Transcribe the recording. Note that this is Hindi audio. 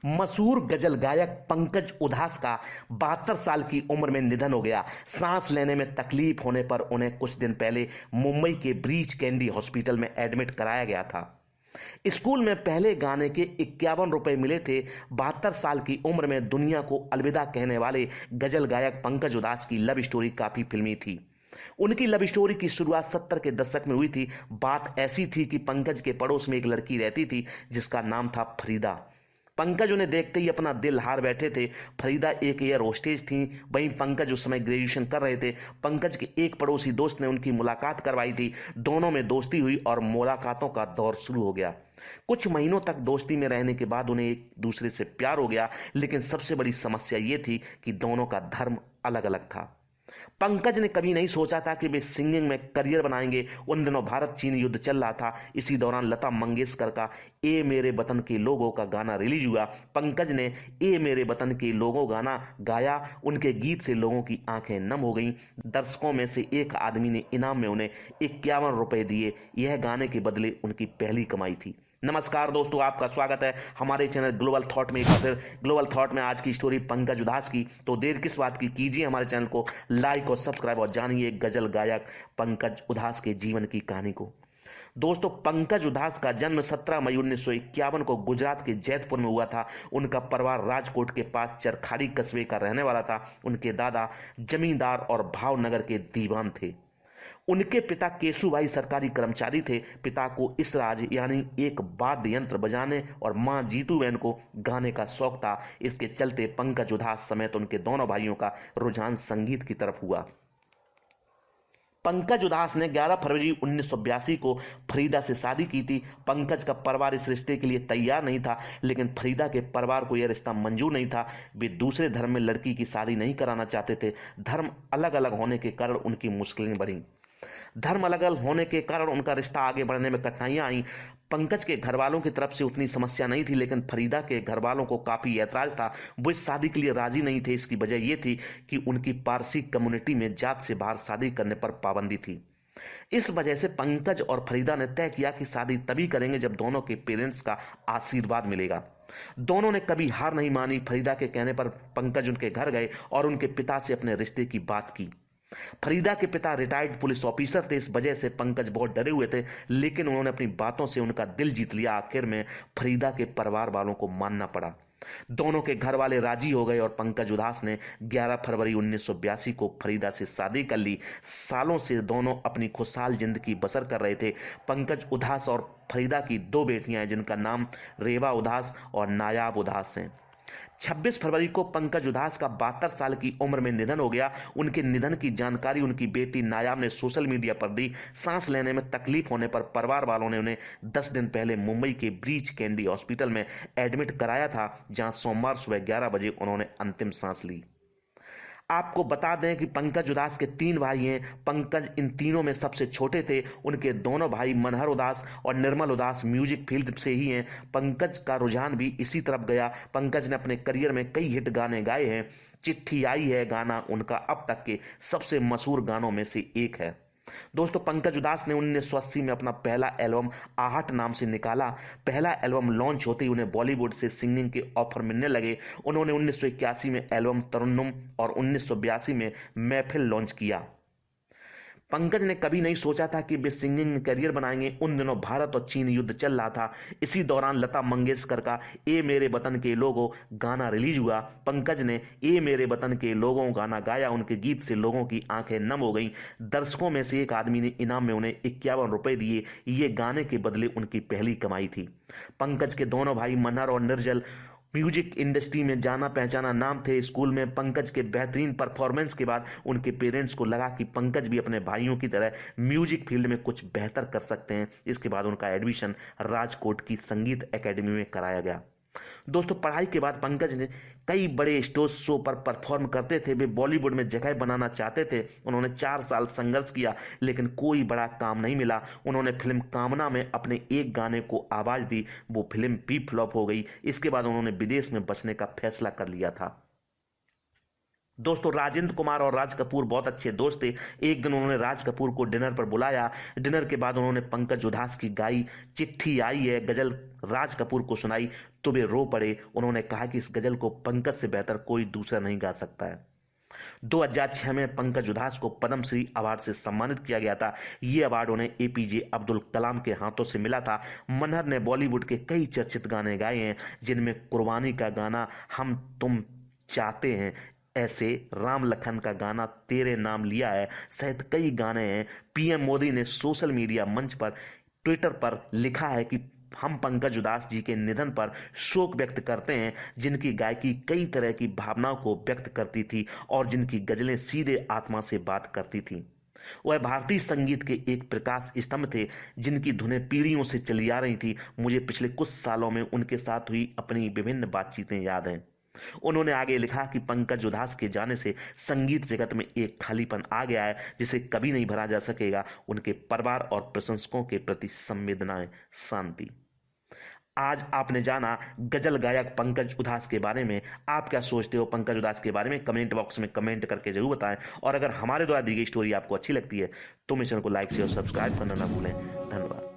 मशहूर गजल गायक पंकज उधास का 72 साल की उम्र में निधन हो गया। सांस लेने में तकलीफ होने पर उन्हें कुछ दिन पहले मुंबई के ब्रीच कैंडी हॉस्पिटल में एडमिट कराया गया था। स्कूल में पहले गाने के 51 रुपए मिले थे। 72 साल की उम्र में दुनिया को अलविदा कहने वाले गजल गायक पंकज उधास की लव स्टोरी काफी फिल्मी थी। उनकी लव स्टोरी की शुरुआत 70 के दशक में हुई थी। बात ऐसी थी कि पंकज के पड़ोस में एक लड़की रहती थी जिसका नाम था फरीदा। पंकज उन्हें देखते ही अपना दिल हार बैठे थे। फरीदा एक एयर होस्टेज थी। वहीं पंकज उस समय ग्रेजुएशन कर रहे थे। पंकज के एक पड़ोसी दोस्त ने उनकी मुलाकात करवाई थी। दोनों में दोस्ती हुई और मुलाकातों का दौर शुरू हो गया। कुछ महीनों तक दोस्ती में रहने के बाद उन्हें एक दूसरे से प्यार हो गया, लेकिन सबसे बड़ी समस्या यह थी कि दोनों का धर्म अलग अलग था। पंकज ने कभी नहीं सोचा था कि वे सिंगिंग में करियर बनाएंगे। उन दिनों भारत चीन युद्ध चल रहा था। इसी दौरान लता मंगेशकर का ए मेरे वतन के लोगों का गाना रिलीज हुआ। पंकज ने ए मेरे वतन के लोगों गाना गाया। उनके गीत से लोगों की आंखें नम हो गईं। दर्शकों में से एक आदमी ने इनाम में उन्हें 51 रुपए दिए। यह गाने के बदले उनकी पहली कमाई थी। नमस्कार दोस्तों, आपका स्वागत है हमारे चैनल ग्लोबल थॉट में। एक बार फिर ग्लोबल थॉट में आज की स्टोरी पंकज उधास की। तो देर किस बात की, कीजिए हमारे चैनल को लाइक और सब्सक्राइब और जानिए गजल गायक पंकज उधास के जीवन की कहानी को। दोस्तों, पंकज उधास का जन्म 17 मई 1951 को गुजरात के जैतपुर में हुआ था। उनका परिवार राजकोट के पास चरखाड़ी कस्बे का रहने वाला था। उनके दादा जमींदार और भावनगर के दीवान थे। उनके पिता केशुभाई सरकारी कर्मचारी थे। पिता को इस राज यानी एक वाद्य यंत्र बजाने और मां जीतूबेन को गाने का शौक था। इसके चलते पंकज उधास समेत उनके दोनों भाइयों का रुझान संगीत की तरफ हुआ। पंकज उधास ने 11 फरवरी 1982 को फरीदा से शादी की थी। पंकज का परिवार इस रिश्ते के लिए तैयार नहीं था, लेकिन फरीदा के परिवार को यह रिश्ता मंजूर नहीं था। वे दूसरे धर्म में लड़की की शादी नहीं कराना चाहते थे। धर्म अलग अलग होने के कारण उनकी मुश्किलें बढ़ी। धर्म अलग अलग होने के कारण उनका रिश्ता आगे बढ़ने में कठिनाइयां आई। पंकज के घर वालों की तरफ से उतनी समस्या नहीं थी, लेकिन फरीदा के घर वालों को काफी ऐतराज था। वो इस शादी के लिए राजी नहीं थे। इसकी वजह यह थी कि उनकी पारसी कम्युनिटी में जात से बाहर शादी करने पर पाबंदी थी। इस वजह से पंकज और फरीदा ने तय किया कि शादी तभी करेंगे जब दोनों के पेरेंट्स का आशीर्वाद मिलेगा। दोनों ने कभी हार नहीं मानी। फरीदा के कहने पर पंकज उनके घर गए और उनके पिता से अपने रिश्ते की बात की। फरीदा के पिता रिटायर्ड पुलिस ऑफिसर थे। इस वजह से पंकज बहुत डरे हुए थे, लेकिन उन्होंने अपनी बातों से उनका दिल जीत लिया। आखिर में फरीदा के परिवार वालों को मानना पड़ा। दोनों के घर वाले राजी हो गए और पंकज उधास ने 11 फरवरी 1982 को फरीदा से शादी कर ली। सालों से दोनों अपनी खुशहाल जिंदगी बसर कर रहे थे। पंकज उधास और फरीदा की 2 बेटियां हैं, जिनका नाम रेवा उधास और नायाब उधास है। 26 फरवरी को पंकज उधास का 72 साल की उम्र में निधन हो गया। उनके निधन की जानकारी उनकी बेटी नायाब ने सोशल मीडिया पर दी। सांस लेने में तकलीफ होने पर परिवार वालों ने उन्हें 10 दिन पहले मुंबई के ब्रीच कैंडी हॉस्पिटल में एडमिट कराया था, जहां सोमवार सुबह 11 बजे उन्होंने अंतिम सांस ली। आपको बता दें कि पंकज उधास के 3 भाई हैं। पंकज इन तीनों में सबसे छोटे थे। उनके दोनों भाई मनहर उधास और निर्मल उधास म्यूजिक फील्ड से ही हैं। पंकज का रुझान भी इसी तरफ गया। पंकज ने अपने करियर में कई हिट गाने गाए हैं। चिट्ठी आई है गाना उनका अब तक के सबसे मशहूर गानों में से एक है। दोस्तों, पंकज उधास ने 1980 में अपना पहला एल्बम आहट नाम से निकाला। पहला एल्बम लॉन्च होते ही उन्हें बॉलीवुड से सिंगिंग के ऑफर मिलने लगे। उन्होंने 1981 में एल्बम तरन्नुम और 1982 में महफिल लॉन्च किया। पंकज ने कभी नहीं सोचा था कि वे सिंगिंग में करियर बनाएंगे। उन दिनों भारत और चीन युद्ध चल रहा था। इसी दौरान लता मंगेशकर का ए मेरे वतन के लोगों गाना रिलीज हुआ। पंकज ने ए मेरे वतन के लोगों गाना गाया। उनके गीत से लोगों की आंखें नम हो गईं। दर्शकों में से एक आदमी ने इनाम में उन्हें 51 रुपए दिए। ये गाने के बदले उनकी पहली कमाई थी। पंकज के दोनों भाई मनहर और निर्जल म्यूजिक इंडस्ट्री में जाना पहचाना नाम थे। स्कूल में पंकज के बेहतरीन परफॉर्मेंस के बाद उनके पेरेंट्स को लगा कि पंकज भी अपने भाइयों की तरह म्यूजिक फील्ड में कुछ बेहतर कर सकते हैं। इसके बाद उनका एडमिशन राजकोट की संगीत एकेडमी में कराया गया। दोस्तों, पढ़ाई के बाद पंकज ने कई बड़े स्टेज शो पर परफॉर्म करते थे। वे बॉलीवुड में जगह बनाना चाहते थे। उन्होंने 4 साल संघर्ष किया, लेकिन कोई बड़ा काम नहीं मिला। उन्होंने फिल्म कामना में अपने एक गाने को आवाज दी। वो फिल्म भी फ्लॉप हो गई। इसके बाद उन्होंने विदेश में बसने का फैसला कर लिया था। दोस्तों, राजेंद्र कुमार और राज कपूर बहुत अच्छे दोस्त थे। एक दिन उन्होंने राज कपूर को डिनर पर बुलाया। डिनर के बाद उन्होंने पंकज उधास की गाई चिट्ठी आई है गजल राज कपूर को सुनाई तो वे रो पड़े। उन्होंने कहा कि इस गजल को पंकज से बेहतर कोई दूसरा नहीं गा सकता है। 2006 में पंकज उधास को पद्मश्री अवार्ड से सम्मानित किया गया था। ये अवार्ड उन्हें एपीजे अब्दुल कलाम के हाथों से मिला था। मनहर ने बॉलीवुड के कई चर्चित गाने गाए हैं, जिनमें कुर्बानी का गाना हम तुम चाहते हैं, ऐसे राम लखन का गाना तेरे नाम लिया है सहित कई गाने हैं। पीएम मोदी ने सोशल मीडिया मंच पर ट्विटर पर लिखा है कि हम पंकज उधास जी के निधन पर शोक व्यक्त करते हैं, जिनकी गायकी कई तरह की भावनाओं को व्यक्त करती थी और जिनकी गजलें सीधे आत्मा से बात करती थी। वह भारतीय संगीत के एक प्रकाश स्तंभ थे, जिनकी धुनें पीढ़ियों से चली आ रही थी। मुझे पिछले कुछ सालों में उनके साथ हुई अपनी विभिन्न बातचीतें याद हैं। उन्होंने आगे लिखा कि पंकज उधास के जाने से संगीत जगत में एक खालीपन आ गया है, जिसे कभी नहीं भरा जा सकेगा। उनके परिवार और प्रशंसकों के प्रति संवेदनाएं, शांति। आज आपने जाना गजल गायक पंकज उधास के बारे में। आप क्या सोचते हो पंकज उधास के बारे में? कमेंट बॉक्स में कमेंट करके जरूर बताएं। और अगर हमारे द्वारा दी गई स्टोरी आपको अच्छी लगती है तो मेरे चैनल को लाइक शेयर और सब्सक्राइब करना ना भूलें। धन्यवाद।